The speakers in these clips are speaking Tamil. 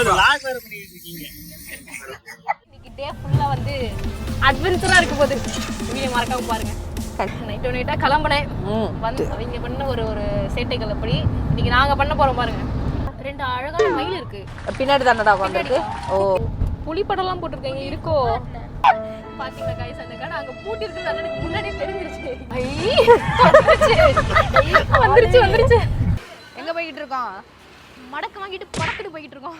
இன்னைக்கு டே ஃபுல்லா வந்து அட்வென்ச்சரா இருக்க போகுது. வீடியோ மறக்காம பாருங்க. நைட்டா கிளம்பினேன் வந்து அவங்க பண்ண ஒரு சேட்டைகள் அப்படி இன்னைக்கு நாங்க பண்ண போறோம் பாருங்க. 2 அழகான மயில் இருக்கு பின்னாடி தானடா வந்துருக்கு. ஓ புலி படம்லாம் போட்டிருக்கீங்க இருக்கோ பாத்தீங்களா கைஸ்? அந்த கடை அங்க பூட்டி இருக்கு எனக்கு முன்னாடியே தெரிஞ்சிருச்சு. வந்துருச்சு. எங்க போயிட்டு இருக்கோம்? மடக்கு வாங்கிட்டு படக்குட்டு போயிட்டு இருக்கோம்.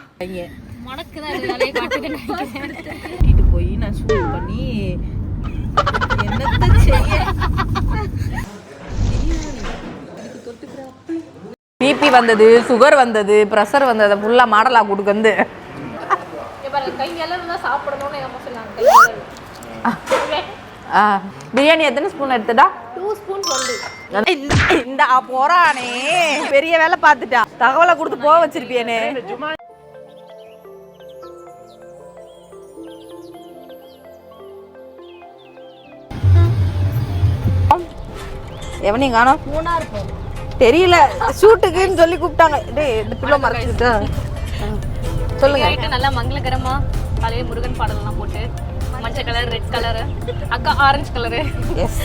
மடக்கு தான் இதனாலே காட்டுது. கூட்டிட்டு போய் நான் ஷூட் பண்ணி என்னத்த செய்ய? பிபி வந்தது, சுகர் வந்தது, பிரஷர் வந்தது, ஃபுல்லா மாடலா கொடுக்கந்து. கை எல்லாம் தான் சாப்பிடணும்னு எங்க அம்மா சொன்னாங்க. பிரியாணி எத்தனை ஸ்பூன் எடுத்துடா? 2 ஸ்பூன் சொல்லு. இந்த போறானே பெரிய வேலை பார்த்துட்டா. தகவலை கொடுத்து போக வச்சிருப்பியனே. எவனையும் காணோம். தெரியல ஷூட்டுக்குன்னு சொல்லி கூப்பிட்டாங்க. டேய் இந்த பிள்ளை மறைச்சிக்கிட்டா சொல்லுங்க. நல்லா மங்களகரமா காலையில முருகன் பாடலாம் போட்டு மஞ்சள் கலர், ரெட் கலர், அக்கா ஆரஞ்சு கலரு. எஸ்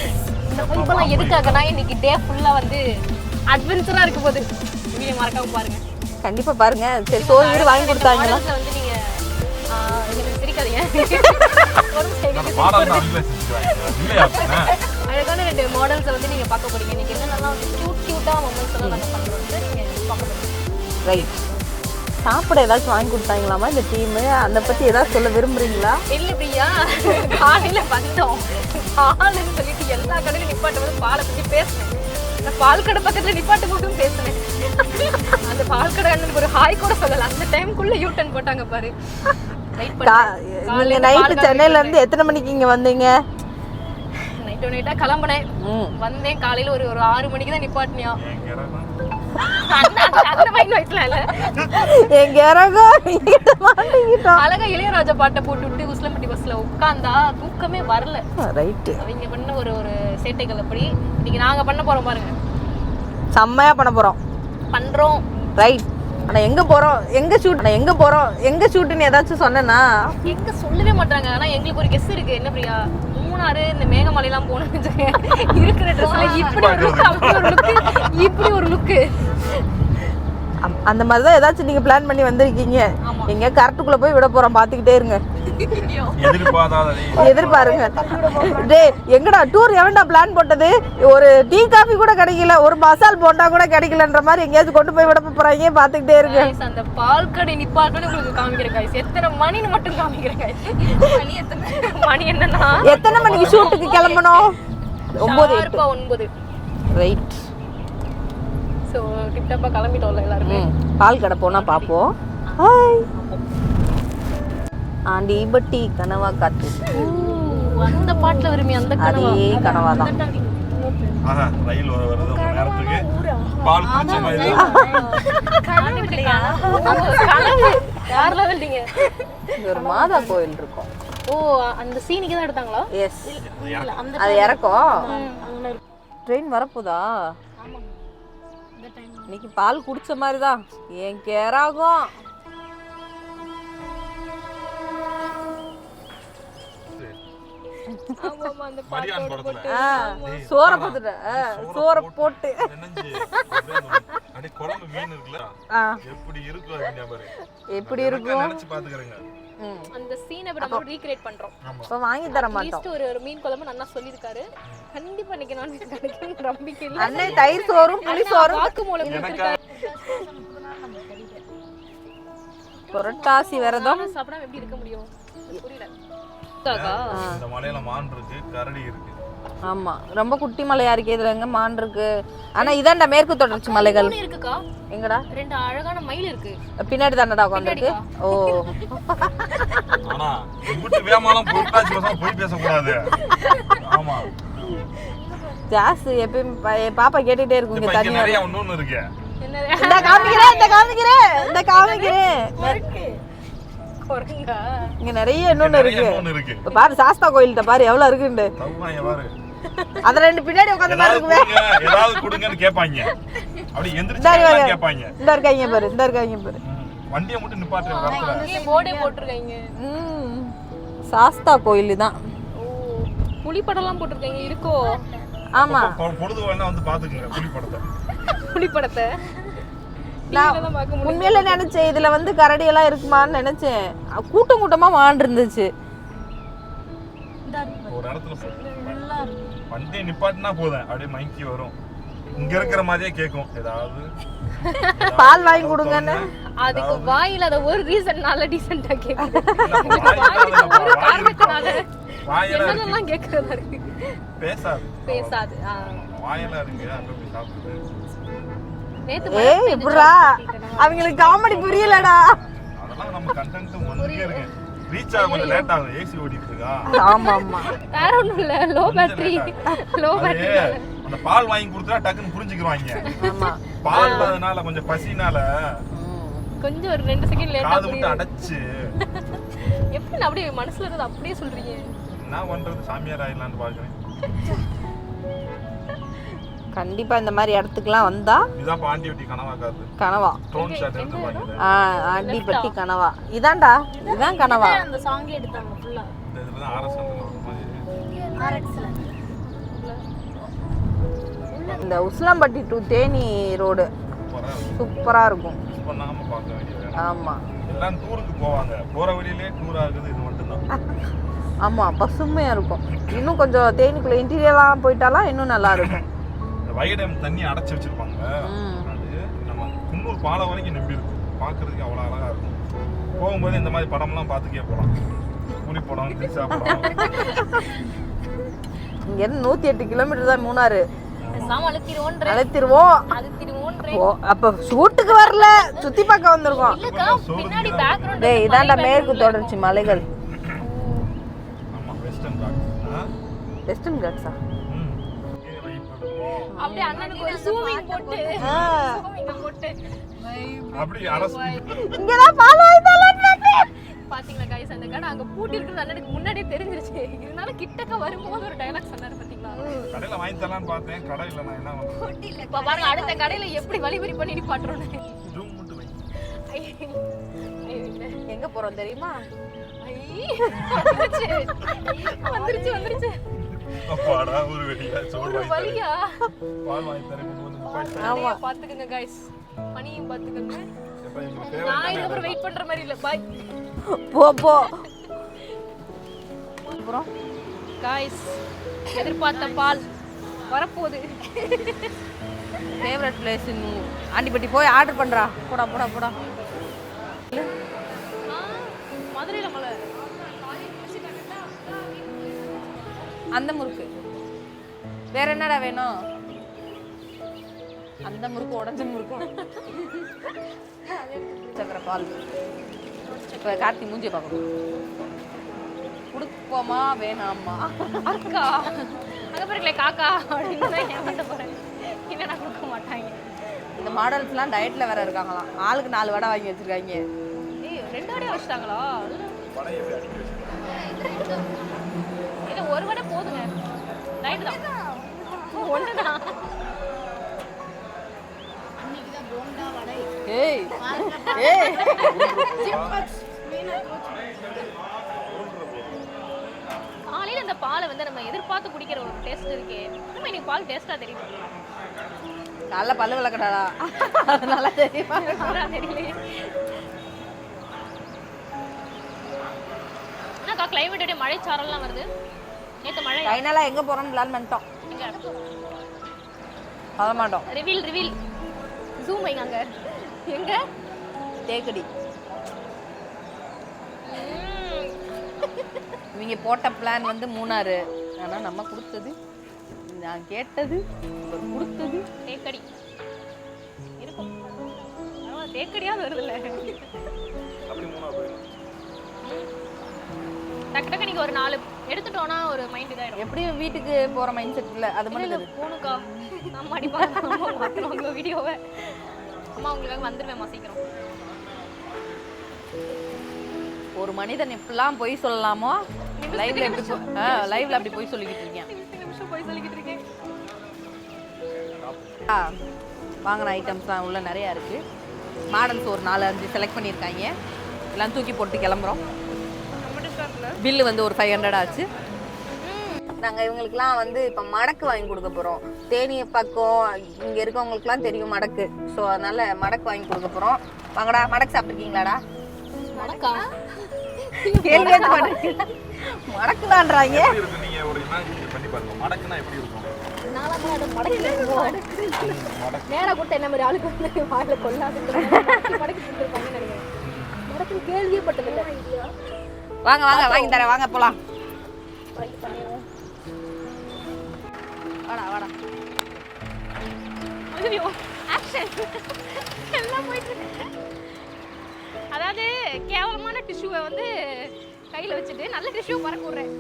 இந்த இப்பெல்லாம் எதுக்காகனா இன்னைக்கு டே ஃபுல்லா வந்து அட்வென்ச்சரா இருக்க போகுது. வீடியோ மறக்காம பாருங்க. கண்டிப்பா பாருங்க. சரி சோறு வாங்கி கொடுத்தாங்களா? வந்து நீங்க எனக்கு சிரிக்காதீங்க. அழகான 2 மாடல்ஸ் வந்து நீங்க பார்க்க போறீங்க. இன்னைக்கு என்னென்னலாம் கியூட்டா மொமெண்ட்ஸ் எல்லாம் நாங்க பண்றோம் நீங்க பார்க்க போறீங்க. ரைட். சாப்பிட ஏதாச்சும் வாங்கி கொடுத்தாங்களாமா இந்த டீம்? அதை பத்தி ஏதாவது சொல்ல விரும்புறீங்களா? இல்ல பிரியா, காலையில வந்தோம் பாலுன்னு சொல்லிட்டு எல்லா கடையிலும் நிப்பாட்டு வந்து பாலை பத்தி பேசினேன். நான் பால் கடை பக்கத்துல நிப்பாட்டு போட்டும் பேசினேன். அந்த பால் கடை அண்ணனுக்கு ஒரு ஹாய் கூட சொல்லல. அந்த டைமுக்குள்ள யூ டர்ன் போட்டாங்க பாரு. நீங்க நைட்டு சென்னையில இருந்து எத்தனை மணிக்கு இங்க வந்தீங்க? நைட்டா கிளம்பினேன். வந்தேன் காலையில ஒரு 6 மணிக்கு தான் நிப்பாட்டினியா. அழகா இளையராஜா பாட்டை போட்டு விட்டு உஸ்லம்பட்டி பஸ்ல உட்கார்ந்தா தூக்கமே வரல. ரைட். அவங்க பண்ண ஒரு சேட்டைகள் அப்படி இன்னைக்கு நாங்க பண்ண போறோம் பாருங்க. செம்மையா பண்ண போறோம். பண்றோம். ரைட். ஆனா எங்க போறோம், எங்க ஷூட்னு ஏதாச்சும் சொன்னேனா? எங்க சொல்லவே மாட்டாங்க. ஆனா எங்களுக்கு ஒரு கெஸ் இருக்கு. என்ன பிரியா, மூணாறு இந்த மேகமலை எல்லாம் போனோம்னு இருக்கிற ட்ரெஸ்ல இப்படி ஒரு லுக், அப்படி ஒரு லுக், இப்படி ஒரு லுக். அந்த மாதிரி தான் ஏதாச்சும் நீங்க பிளான் பண்ணி வந்திருக்கீங்க. எங்க கரெக்ட்டுக்குள்ள போய் விட போறோம், பாத்துக்கிட்டே இருங்க. எதிர்பாருங்க. டேய் எங்கடா டூர் எவன்டா பிளான் போட்டது? ஒரு டீ காஃபி கூட கிடைக்கல, ஒரு மசால் போண்டா கூட கிடைக்கலன்ற மாதிரி எங்கேயாச்சும் கொண்டு போய் விட போறாங்க, பாத்துக்கிட்டே இருங்க. அந்த பால் கடை நிப்பாட்டுன்னு உங்களுக்கு காமிக்கிறேன் guys. எத்தனை மணின்னு மட்டும் காமிக்கிறேன் guys. மணி என்னன்னா எத்தனை மணிக்கு ஷூட்டுக்கு கிளம்பணும்? 9. ரைட். சோ டிப்டாப்பா கிளம்பிட்டோம்ல எல்லாரும். பால் கடை போனா பாப்போம். ஹாய் ஆண்டி பட்டி கனவா காத்து. அந்த பாட்டுல வருமே அந்த கனவா. அதே கனவா தான். ரயில் வருது நேரத்துக்கு பால் குடிச்ச மாதிரி. கனவு யார் லெவல்டிங்க? ஒரு மாதா கோயில் இருக்கும். ஓ அந்த சீனிக்கு தான் எடுத்தாங்களா? எஸ். அது இறக்கும். ட்ரெயின் வரப்போதா? இன்னைக்கு பால் குடிச்ச மாதிரி தான் ஏன் கேராகும். சோற போட்டு எப்படி இருக்கும் அந்த சீனை நம்ம ரீக்ரியேட் பண்றோம். இப்ப வாங்கி தர மாட்டோம். ஒரு மீன் குழம்பு நல்லா சொல்லிருக்காரு. கண்டிப்பா இன்னைக்கு நான் கிடைக்கும் நம்பிக்கை இல்ல. அண்ணே தயிர் சோறும் புளி சோறும் வாக்குமூலம் கொடுத்திருக்காரு. புரட்டாசி விரதம் சாப்பிடாம எப்படி இருக்க முடியும்? புரியல. இந்த மலையில மான் இருக்கு, கரடி இருக்கு. ஆமா ரொம்ப குட்டி மலையா இருக்கு. இதுல எங்க மான் இருக்கு? ஆனா இதான்டா மேற்கு தொடர்ச்சி மலைகள் இருக்குக்கா. எங்கடா? 2 அழகான மயில் இருக்கு. பின்னாடி தானடா உட்கார்ந்திருக்கு. ஓ ஆனா இம்புட்டு வேமாலாம் புரட்டாசி மாசம் போய் பேச கூடாது. ஆமா ஜாஸ் எப்பவும் பாப்பா கேட்டுட்டே இருக்கும். இங்க தண்ணி நிறைய ஒண்ணு இருக்கு. இந்த காமிக்கிறேன். கொரங்கா இங்க நிறைய இன்னொன்னு இருக்கு. இப்ப பாரு சாஸ்தா கோயில்கிட்ட பாரு எவ்வளவு இருக்குன்னு. அத 2 பின்னாடி உட்கார்ந்து பாருங்க. ஏதாவது கொடுங்கன்னு கேட்பாங்க. அப்படி எந்திரச்சு கேட்பாங்க. இந்த இருக்காங்க பாரு. வண்டியை மட்டும் நிப்பாட்டுற இடத்துல இங்கே போர்டே போட்டிருக்காங்க. சாஸ்தா கோயில் தான். ஓ, புலிப்படம்லாம் போட்டிருக்காங்க. இருக்கோ? ஆமா, பொழுது வேணா வந்து பாத்துக்கங்க புலிப்படத்தை. புலிப்படத்தை நான் உண்மையில நினைச்சேன் இதுல வந்து கரடி எல்லாம் இருக்குமான்னு நினைச்சேன். கூட்டம் கூட்டமா மாண்டு இருந்துச்சு. ஒரு இடத்துல வண்டியை நிப்பாட்டினா போதும் அப்படியே மைக்கி வரும். இங்க இருக்கிற மாதிரியே கேட்கும். ஏதாவது பால் வாங்கி கொடுங்கன்னு. அதுக்கு வாயில அத ஒரு ரீசன்னால டீசென்ட்டா கேக்குது. என்னெல்லாம் கேக்குறதா இருக்கு. பேசாது. வாயில இருங்க அப்படி சாப்பிடுது. ஏய் எப்படா அவங்களுக்கு காமெடி புரியலடா. அதெல்லாம் நம்ம கண்டென்ட் வந்துட்டே இருக்கு. ரீச் ஆக கொஞ்சம் லேட் ஆகும். ஏசி ஓடிட்டு இருக்கா. ஆமா ஆமா. வேற ஒண்ணும் இல்ல. Low battery. அந்த பால் வாங்கி கொடுத்தா டக்குன்னு புரிஞ்சுக்குவாங்க. ஆமா. பால் இல்லாதனால கொஞ்சம் பசினால கொஞ்சம் ஒரு 2 செகண்ட் லேட்டா காது விட்டு அடைச்சு. எப்படி அப்படியே மனசுல இருந்து அப்படியே சொல்றீங்க? என்ன பண்றது, சாமியார் ஆயிடலாம்னு பாக்குறேன். கண்டிப்பா இந்த மாதிரி இடத்துக்குலாம் வந்தா இதான் ஆண்டிபட்டி கனவா காது. கனவா ட்ரோன் ஷாட் எடுத்து பாருங்க. ஆண்டிபட்டி கனவா. இதான்டா, இதான் கனவா. அந்த சாங் எடுத்தாங்க ஃபுல்லா. இதுல தான் ஆர்எஸ் அந்த மாதிரி ஆர்எக்ஸ்ல. இந்த உஸ்லம்பட்டி டு தேனி ரோடு சூப்பரா இருக்கும். மிஸ் பண்ணாம பார்க்க வேண்டியது. ஆமா, எல்லாம் டூருக்கு போவாங்க. போற வழியிலே டூர் ஆகுது இது மட்டும் தான். ஆமா, பசுமையா இருக்கும். இன்னும் கொஞ்சம் தேனிக்குள்ள இன்டீரியர்லாம் போயிட்டாலாம் இன்னும் நல்லா இருக்கும். வைடம் தண்ணி அடைச்சி வச்சிருப்பாங்க. அது நம்ம குன்னூர் பாலம் வரைக்கும் நம்பி இருக்கும். பார்க்கறதுக்கு அவ்வளோ அழகா இருக்கும். போகும்போது இந்த மாதிரி படம்லாம் பார்த்துக்கே போகலாம். புலி படம், திரிசா படம். இங்க இருந்து 108 கிலோமீட்டர் தான் மூணாறு. அழுத்திருவோம். அப்ப ஷூட்டுக்கு வரல, சுத்தி பார்க்க வந்திருக்கோம். பின்னாடி பேக்ரவுண்ட். டேய் இதான்டா மேற்கு தொடர்ச்சி மலைகள். ஆமா, வெஸ்டர்ன் காட்ஸ். வெஸ்டர்ன் காட்ஸா? அப்படியே அண்ணனுக்கு ஒரு ஜூமிங் போட்டு அப்படி அரசு இங்க தான் பால் வாங்கிடலாம். பாத்தீங்களா गाइस, அந்த கடை அங்க பூட்டி இருக்குது அண்ணனுக்கு முன்னாடியே தெரிஞ்சிருச்சு. இதனால கிட்டக்க வரும்போது ஒரு டயலாக் சொன்னாரு பாத்தீங்களா? கடையில வாங்கி தரலாம்னு பார்த்தேன். கடை இல்ல, நான் என்ன பண்றது? இப்ப பாருங்க அடுத்த கடையில எப்படி வழிபறி பண்ணி நிப்பாட்றோம்னு. ஜூம் மட்டும் வை. எங்க போறோம் தெரியுமா? வந்துருச்சு. அப்பாடா ஒரு வெடியா சோறு வாங்கி வலியா பால் வாங்கி தரேன். கொண்டு வந்து நிப்பாட்டு. ஆமா, பாத்துக்கங்க गाइस. மணியும் பாத்துக்கங்க. எப்ப எங்க நான் ஃபேவரட் இதுக்கு அப்புறம் வெயிட் பண்ற மாதிரி இல்ல. பை. போ. அப்புறம் गाइस, எதிர்பார்த்த பால் வரப்போகுது. ஃபேவரட் பிளேஸ் ஆண்டிபட்டி போய் ஆர்டர் பண்றா. போடா. மதுரையில மலை. அந்த முறுக்கு வேற என்னடா வேணும்? அந்த முறுக்கு உடஞ்ச முறுக்கு. சக்கரை பால். இப்போ கார்த்தி மூஞ்சியை பார்க்கணும். கொடுப்போமா வேணாமா? அக்கா அங்க பாருங்களே காக்கா அப்படின்னு தான் ஏமாத்த போறேன். இல்லை, நான் கொடுக்க மாட்டாங்க. இந்த மாடல்ஸ்லாம் டயட்ல வேற இருக்காங்களாம். ஆளுக்கு 4 வடை வாங்கி வச்சிருக்காங்க. ஏய், 2 வடை வச்சிட்டாங்களா? பழைய அடிக்க வச்சிருக்காங்க. இது ஒரு வடை போதுங்க. ரைட் தான். ஒண்ணுதான். இன்னைக்கு தான் போண்டா வடை. ஏய். காலையில இந்த பாலை வந்து நம்ம எதிர்பார்த்து குடிக்கிற ஒரு டேஸ்ட் இருக்கே. நம்ம இன்னைக்கு பால் டேஸ்டா தெரியும். நல்ல பல்லு விளக்கடாடா. அதனால தெரியுமா? தெரியல. என்னக்கா கிளைமேட் மழை சாரல்லாம் வருது. நேத்து மழை. ஃபைனலா எங்க போறோம்னு பிளான் பண்ணிட்டோம். அத மாட்டோம். ரிவீல் ஜூம் வைங்க. அங்க எங்க? தேக்கடி. இவங்க போட்ட பிளான் வந்து மூணாறு. ஆனா நம்ம கொடுத்தது, நான் கேட்டது, கொடுத்தது தேக்கடி. இருக்கும். தேக்கடியாவது வருதுல்ல. அப்படி மூணா போயிடும். டக்கு நீங்க ஒரு 4 எடுத்துட்டோம்னா ஒரு மைண்ட் இதாயிடும். எப்படியும் வீட்டுக்கு போற மைண்ட் செட் இல்ல. அது மட்டும் இல்ல போணுக்கா. நம்ம அடிப்பாங்க உங்க வீடியோவை. அம்மா உங்களுக்காக வந்துருவேம்மா சீக்கிரம். ஒரு மனிதன் எப்பலாம் போய் சொல்லலாமோ லைவ்ல அப்படி போய் சொல்லிக்கிட்டு இருக்கேன். நிமிஷம் போய் சொல்லிக்கிட்டு இருக்கேன். வாங்கின ஐட்டம்ஸ்லாம் உள்ள நிறையா இருக்கு. மாடல்ஸ் ஒரு 4-5 செலக்ட் பண்ணியிருக்காங்க. எல்லாம் தூக்கி போட்டு கிளம்புறோம். பில்லு வந்து ஒரு 500 ஆச்சு. நாங்கள் இவங்களுக்குலாம் வந்து இப்போ மடக்கு வாங்கி கொடுக்க போகிறோம். தேனி பக்கம் இங்கே இருக்கவங்களுக்குலாம் தெரியும் மடக்கு. ஸோ அதனால மடக்கு வாங்கி கொடுக்க போகிறோம். வாங்கடா, மடக்கு சாப்பிட்ருக்கீங்களாடா? மடக்கா கேள்வி மடக்குதான்றாங்க. நீங்க ஒரு இமேஜின் பண்ணி பாருங்க, மடக்குனா எப்படி இருக்கும்? நேரா கூட என்ன மாதிரி ஆளுக்கு வந்து வாயில கொள்ளாது மடக்கி கொடுத்துருப்பாங்கன்னு நினைக்கிறேன். மடக்கு கேள்வியே பட்டதில்லை. வாங்க வாங்க வாங்கி தரேன், வாங்க போலாம். வாடா வாடா. ஐயோ ஆக்ஷன் எல்லாம் போயிட்டு இருக்கு. அதாவது கேவலமான டிஷ்யூவை வந்து கையில் வச்சுட்டு நல்ல டிஷ்யூ பறக்க விட்றேன்.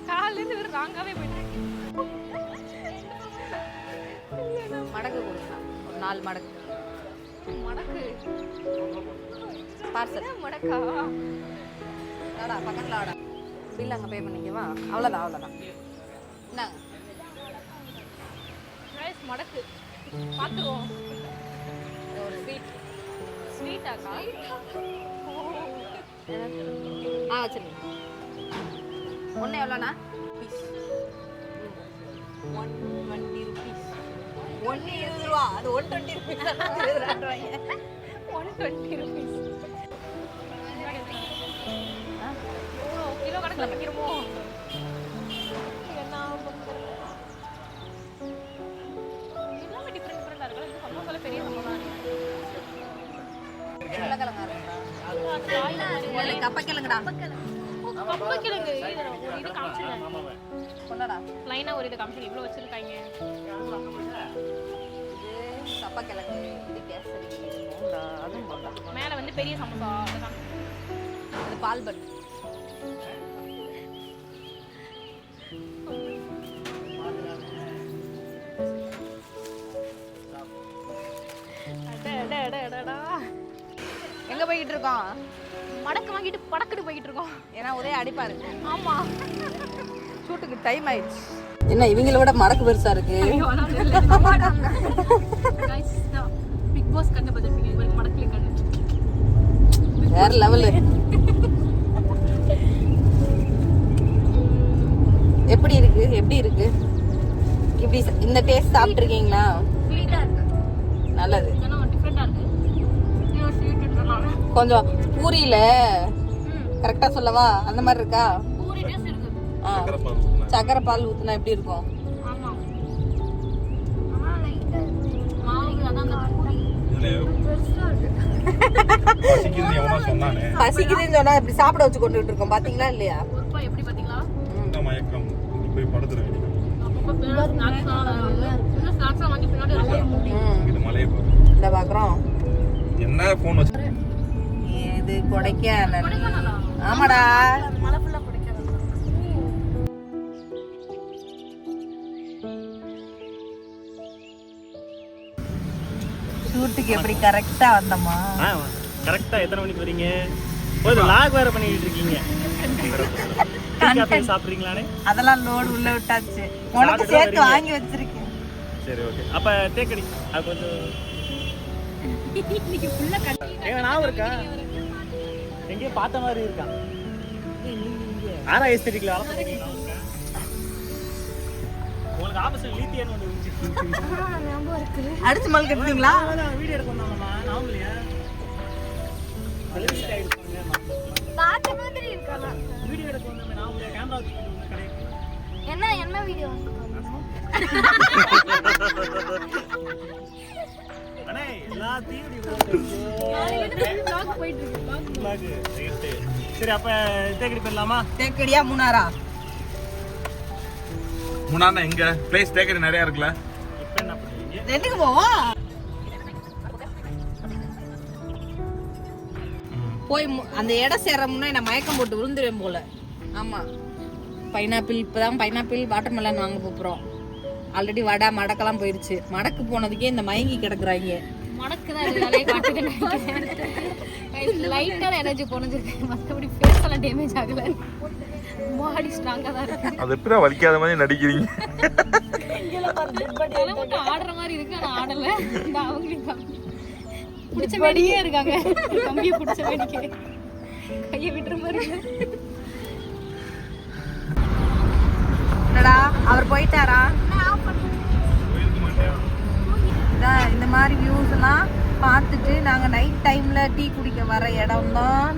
காலிலேருந்து ஒரு ராங்காவே போயிட்டு மடக்கு கொடுங்க, ஒரு 4 மடக்கு. மடக்கு பார்சல் மடக்கா வாடா, பக்கத்தில் வாடா. பில் அங்கே பே பண்ணிக்கவா? அவ்வளோதான் அவ்வளோதான். இந்தாங்க மடக்கு பார்த்துருவோம். ஒரு ஸ்வீட். ஸ்வீட்டாக்கா? வச்சுருங்க. ஒன்று எவ்வளோண்ணா? Piece 120 rupees. 120 ரூபா. அது 120 ருபீஸ். 120 ருபீஸ். கிலோ கணக்கில் வைக்கிறோமோ? என்ன எல்லாமே டிஃப்ரெண்ட் டிஃப்ரெண்டாக இருக்கும். இந்த சமோசால பெரிய சமோசா கப்பக்கிழங்குடா. கப்பக்கிழங்கு இது காமிச்சுங்க. கொண்டாடா லைனா ஒரு இது காமிச்சு இவ்வளோ வச்சிருக்காங்க. இது கப்பக்கிழங்கு, இது கேசரி, அதுவும் போண்டா. மேலே வந்து பெரிய சமோசா. இது பால் பன். எங்க போய்கிட்டு இருக்கோம்? மடக்கு வாங்கிட்டு படக்குட்டு போய்கிட்டு இருக்கோம். ஏன்னா ஒரே அடிப்பாரு. ஆமா, ஷூட்டுக்கு டைம் ஆயிடுச்சு. என்ன இவங்கள விட மடக்கு பெருசா இருக்கு. பிக் பாஸ் கண்ணு பார்த்துருப்பீங்க, இவருக்கு மடக்குல கண்ணு வேற லெவலு. எப்படி இருக்கு? எப்படி இருக்கு? இப்படி இந்த டேஸ்ட் சாப்பிட்டுருக்கீங்களா? நல்லது. கொஞ்சம் பூரியில கரெக்டா சொல்லவா அந்த மாதிரி இருக்கா? சக்கரை பால் ஊத்துனா எப்படி இருக்கும்? பசிக்குதுன்னு சொன்னா இப்படி சாப்பிட வச்சு கொண்டு இருக்கோம். பாத்தீங்களா இல்லையா? எப்படி பாத்தீங்களா? இந்த பாக்குறோம் என்ன போன் வச்சு இது கொடைக்கானல். ஆமாடா, மலை ஃபுல்லா கொடைக்கானல். ஷூட்டுக்கு எப்படி கரெக்டா வந்தோமா? கரெக்டா எத்தனை மணிக்கு வரீங்க? ஒரு லாக் வேற பண்ணிட்டு இருக்கீங்க. காஃபி சாப்பிடுறீங்களானே? அதெல்லாம் லோடு உள்ள விட்டாச்சு. உனக்கு சேர்த்து வாங்கி வச்சிருக்கேன். சரி ஓகே. அப்ப தேக்கடி அது கொஞ்சம் இன்னைக்கு ஃபுல்லா கட்டி. ஏங்க நான் இருக்கா? எங்கேயோ பார்த்த மாதிரி இருக்கா? ஆனா எஸ்தெட்டிக்ல வேலை பண்ணிருக்கீங்க. உங்களுக்கு ஆபீஸ்ல லீத்தியன் ஒன்று ஞாபகம் இருக்கு. அடிச்சு மல் கட்டுங்களா? வீடியோ எடுக்க வந்தாங்கம்மா. நான் இல்லையா? செலிபிரிட்டி ஆயிடுவாங்க. பார்த்த மாதிரி இருக்கானா? வீடியோ எடுக்க வந்தேன். நான் உங்க கேமரா வச்சுட்டு வந்த கடை. என்ன வீடியோ? அண்ணே எல்லாத்தையும் போயிட்டு இருக்கு. சரி அப்ப தேக்கடி போயிடலாமா? தேக்கடியா மூணாரா? முன்னாடி எங்க பிளேஸ் தேக்கடி நிறைய இருக்குல்ல. இப்ப என்ன பண்ணுவீங்க? ரெண்டுக்கு போவோம். போய் அந்த இடம் சேர முன்னாடி நான் மயக்கம் போட்டு விழுந்துருவேன் போல. ஆமா, பைனாப்பிள் இப்பதான் பைனாப்பிள் வாட்டர்மெலன் வாங்க போறோம். ஆல்ரெடி வடை மடக்கெல்லாம் போயிருச்சு. மடக்கு போனதுக்கே இந்த மயங்கி கிடக்குறாங்க. மடக்கு தான் இதனாலே காட்டுது. லைட்டான எனர்ஜி போனதுக்கு மற்றபடி ஃபேஸ் எல்லாம் டேமேஜ் ஆகல. பாடி ஸ்ட்ராங்கா தான் இருக்கு. அது எப்படிடா வலிக்காத மாதிரி நடிக்கிறீங்க? மட்டும் ஆடுற மாதிரி இருக்கு, ஆனா ஆடல. இந்த அவங்களுக்கு பிடிச்ச வேடிக்கையே இருக்காங்க. கம்பியை பிடிச்ச வேடிக்கை கையை விட்டுற மாதிரி. என்னடா அவர் போயிட்டாரா? இந்த மாதிரி வியூஸ் எல்லாம் பார்த்துட்டு நாங்க நைட் டைம்ல டீ குடிக்க வர இடம் தான்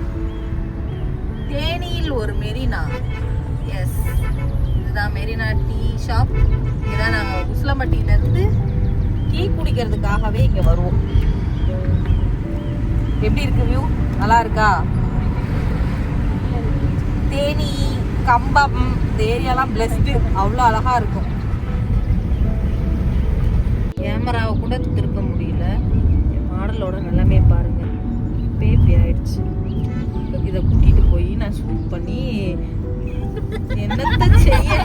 தேனியில் ஒரு மெரினா. எஸ், இதுதான் மெரினா டீ ஷாப். இதான் நாங்க உசிலம்பட்டியில இருந்து டீ குடிக்கிறதுக்காகவே இங்க வருவோம். எப்படி இருக்கு வியூ? நல்லா இருக்கா? தேனி, கம்பம், இந்த ஏரியாலாம் பிளஸ்டு, அவ்வளோ அழகா இருக்கும். கேமராவை கூட திருப்ப முடியல. மாடலோட நிலைமையை பாருங்க, பேபி ஆயிடுச்சு. இதை கூட்டிட்டு போய் நான் ஷூட் பண்ணி என்னத்த செய்ய?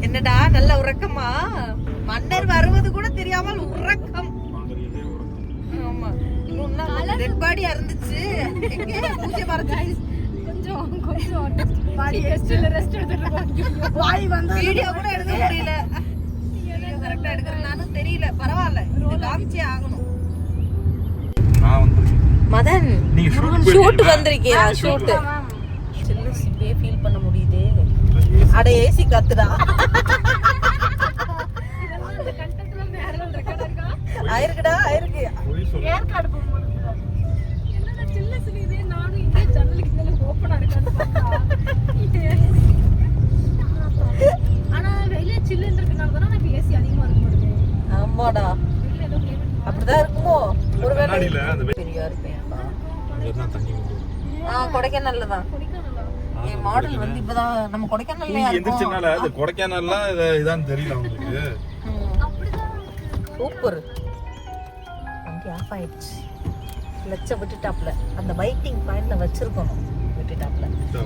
என்னடா நல்ல உறக்கமா? மன்னர் வருவது கூட தெரியாமல் உறக்கம். ஆமா, இன்னும் டெட் பாடியா இருந்துச்சு. பூஜை மறைச்சு கொஞ்சம் பாடி ரெஸ்ட் எடுத்துட்டு வாய் வந்து வீடியோ கூட எடுக்க முடியல. கரெக்டா எடுக்கிறேன்னு தெரியல. பரவாயில்ல, இது காமிச்சே ஆகணும். நான் வந்திருக்கேன் மதன், நீங்க ஷூட் வந்திருக்கியா? ஷூட் சின்ன சிப்பே ஃபீல் பண்ண முடியுது. அட ஏசி கத்துடா. ஆயிருக்குடா, ஆயிருக்கு. போய் சொல்லு. ஏற்காடு போகும்போது என்னடா சில்னஸ் இதே நானும் இங்கே ஜன்னலுக்கு மேல ஓபனா இருக்கான்னு பார்த்தா ஆனா வெளிய சில்லுன்னு இருக்கனால தான எனக்கு ஏசி அதிகமா இருக்கு போடுது. ஆமாடா, வெளிய ஏதோ கிளைமேட் அப்படிதான் இருக்குமோ? ஒருவேளை கண்ணாடியில அந்த பெரியா இருப்பேன்ப்பா. வெள்ளம் தண்ணி வந்து கொடைக்கானல்ல தான். குடிக்கணும்ல. என் மாடல் வந்து இப்பதான் நம்ம கொடைக்கானல்லையா இருக்கோம். எந்திரிச்சனால அது கொடைக்கானல்ல இதான் தெரியல உங்களுக்கு. சூப்பர். வண்டி ஆஃப் ஆயிடுச்சு. லட்ச விட்டுட்டாப்ல. அந்த வெயிட்டிங் பாயிண்ட்ல வச்சிருக்கணும், விட்டுட்டாப்ல.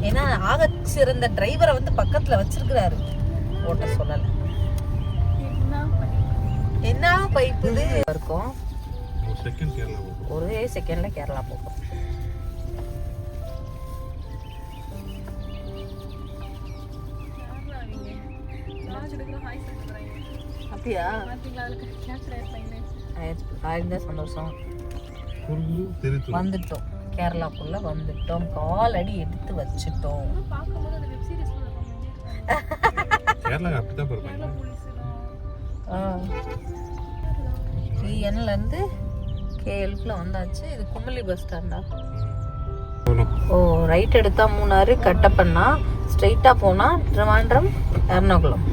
ஏன்னா ஆக சிறந்த டிரைவரை வந்து பக்கத்துல வச்சிருக்கிறாரு, ஓட்ட சொல்லல. என்ன பைப் இது இருக்கும்? ஒரு செகண்ட் கேரளா போகும். ஒரே செகண்ட்ல கேரளா போகும். அப்படியா? ஆயிருந்தா சந்தோஷம். வந்துட்டோம், கேரளாக்குள்ள வந்துட்டோம். கால் அடி எடுத்து வச்சுட்டோம். கேரளா அப்படிதான் போறாங்க. டிஎன்ல இருந்து கேஎல்குள்ள வந்தாச்சு. இது குமலி பஸ் ஸ்டாண்டா? ஓ, ரைட் எடுத்தா மூணாறு, கட்டப்பண்ணா, ஸ்ட்ரைட்டா போனா திருவாண்டம், எர்ணாகுளம்.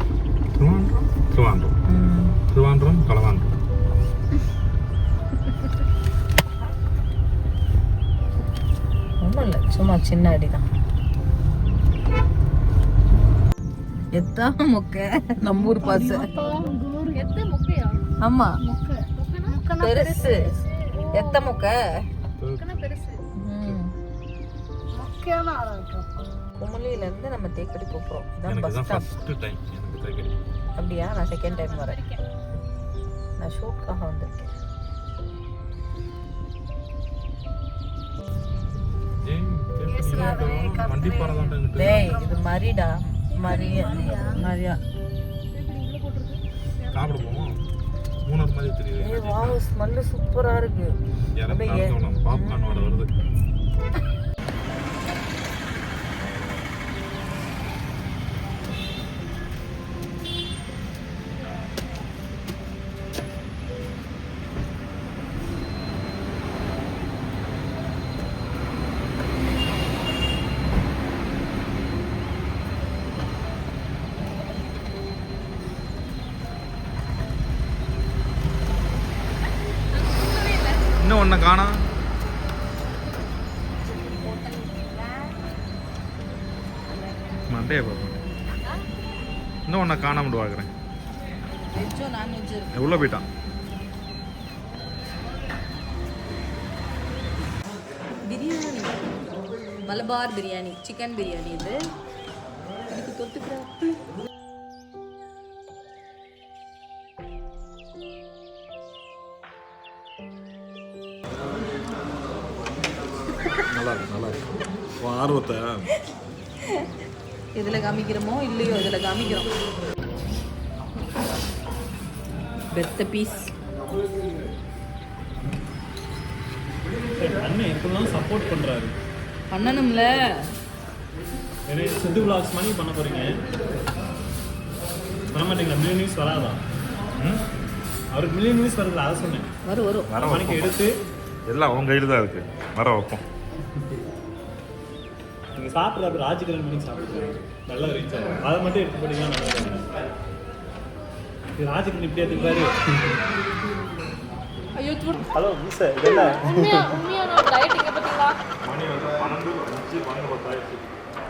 திருவாண்டம், களவாண்டம். ஒன்றும் இல்லை, சும்மா சின்ன அடிதான். எத்தா மொக்க நம்ம ஊர் பாச. ஆமா, பெருசு. எத்த மொக்க குமலியில இருந்து நம்ம தேக்கடி போறோம். இதான் பஸ் ஸ்டாப். அப்படியா? நான் செகண்ட் டைம் வரேன். நான் ஷூட்காக வந்திருக்கேன். டேய், இது மரிடா. மரியா சாப்பிட போவோம். மூணார் மாதிரி தெரியுது. ஏய் வாவ், ஸ்மெல் சூப்பரா இருக்கு. பாப்கார்னோட வருது. இன்னும் ஒன்ன காணா. மண்டே பாப்போம். இன்னும் ஒன்ன காணாம பார்க்குறேன். வெஜ்ஜோ நான்வெஜ் இருக்கு. உள்ள போயிட்டான். பிரியாணி, மலபார் பிரியாணி, சிக்கன் பிரியாணி. இது இதுக்கு தொட்டுக்கிறேன். நல்லா இருக்கு, நல்லா இருக்கு. ஆர்வத்தை இதில் காமிக்கிறோமோ இல்லையோ, இதில் காமிக்கிறோம். பெத்த பீஸ் அண்ணன் எப்படிலாம் சப்போர்ட் பண்றாரு. பண்ணணும்ல. சித்து vlogs மாதிரி பண்ண போறீங்க. பண்ண மாட்டீங்களா? மில்லியன் வியூஸ் வராதா? அவருக்கு மில்லியன் வியூஸ் வருது, அதை சொன்னேன். வரும் வர மணிக்கு எடுத்து எல்லாம் உங்க கையில் தான் இருக்கு. வர வைப்போம். நீங்க சாப்பிட்றது ராஜகிரண் பண்ணி சாப்பிடுறாங்க, நல்லா ரீச் ஆகும். அதை மட்டும் எடுத்து போட்டீங்கன்னா நல்லா இருக்கும். இது ராஜகிரண் இப்படி எடுத்துப்பாரு. ஐயோ சூடு. ஹலோ மிஸ், இதெல்லாம் உண்மையா நான் டயட் இங்க பாத்தீங்களா? மணி வந்து 12 5 12 ஆயிடுச்சு.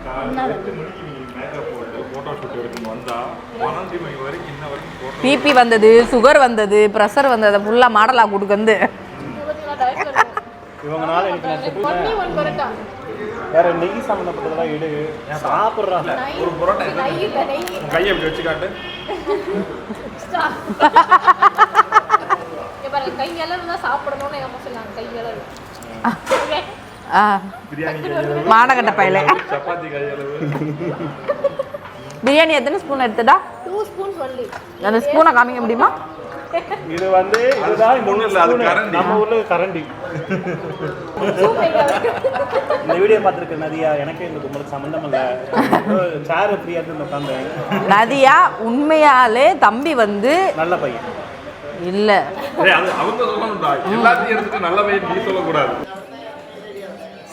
காலையில் 8 மணிக்கு நீங்கள் மேக்கப் போட்டு ஃபோட்டோ ஷூட் எடுக்கணும் வந்தால் 12 மணி வரைக்கும் இன்ன வரைக்கும் போட்டோ பிபி வந்தது, சுகர் வந்தது, ப்ரெஷர் வந்தது, ஃபுல்லாக மாடலாக கொடுக்குறது. பாத்தீங்களா டயட்ல இருக்கும். இவங்கனால எனக்கு நான் சொல்லுவேன். பண்ணி ஒன் கரெக்ட்டா. வேற நெய் சம்மந்தப்பட்டதெல்லாம் எடு, சாப்பிட்றாங்க. ஒரு பரோட்டா நெய் இல்ல நெய். உன் கையை இப்படி வச்சு காட்டு. இங்க பாருங்க கை அளவு தான் சாப்பிடணும்னு எங்க அம்மா சொன்னாங்க. கை அளவு. பிரியாணி கையளவு, மானகட்ட பையல. சப்பாத்தி கையளவு. பிரியாணி எத்தனை ஸ்பூன் எடுத்துடா? 2 spoons only. அந்த ஸ்பூனை காமிக்க முடியுமா? இது வந்து இதுதான் இந்த ஒண்ணும் இல்ல, அது கரண்டி. நம்ம ஊர்ல கரண்டி. இந்த வீடியோ பார்த்துருக்க நதியா, எனக்கு இந்த கும்பலுக்கு சம்மந்தம் இல்லை. சேர் ஃப்ரீயாக இருந்து உட்காந்தேன். நதியா உண்மையாலே தம்பி வந்து நல்ல பையன் இல்ல. அது அவங்க சொல்லணும்டா. எல்லாத்தையும் எடுத்துட்டு நல்ல பையன் நீ சொல்லக்கூடாது.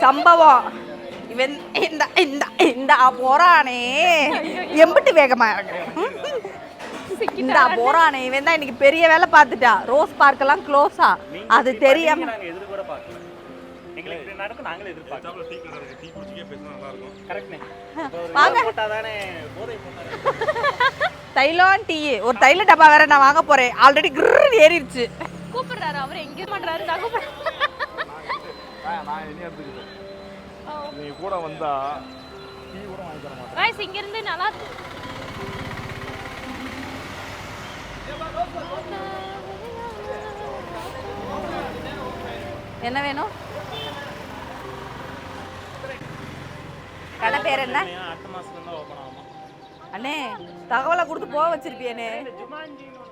சம்பவம் இவன் இந்த இந்த இந்த போறானே எம்பிட்டு வேகமா இந்த போறானே இவன் தான் இன்னைக்கு பெரிய வேலை பார்த்துட்டா. ரோஸ் பார்க் எல்லாம் க்ளோஸா, அது தெரியாம நாங்கள் எதிர் கூட பார்க்கல. எங்களுக்கு இப்படி நடக்கும், நாங்களே எதிர்பார்க்கல. டீ கடை இருக்கு. டீ குடிச்சிக்கே பேசினா நல்லா இருக்கும். கரெக்ட்னே. வாங்க. போட்டாதானே போதை போட்டாரு. தைலம் டீ, ஒரு தைல டப்பா வேற நான் வாங்க போறேன். ஆல்ரெடி கிருன்னு ஏறிடுச்சு. கூப்பிடுறாரு அவர் எங்க பண்றாரு நான் கூப்பிடுறேன். நான் என்ன எடுத்துக்கிட்டேன். நீ கூட வந்தா டீ கூட வாங்கி தர மாட்டேன். गाइस இங்க இருந்து நல்லா இருக்கு. என்ன வேணும்? கடை பேர் என்ன? அடுத்த மாசத்துல தான் ஓபன் ஆகும். அண்ணே தகவலை கொடுத்து போக வச்சிருப்பியனே. ஜுமான்ஜின்னு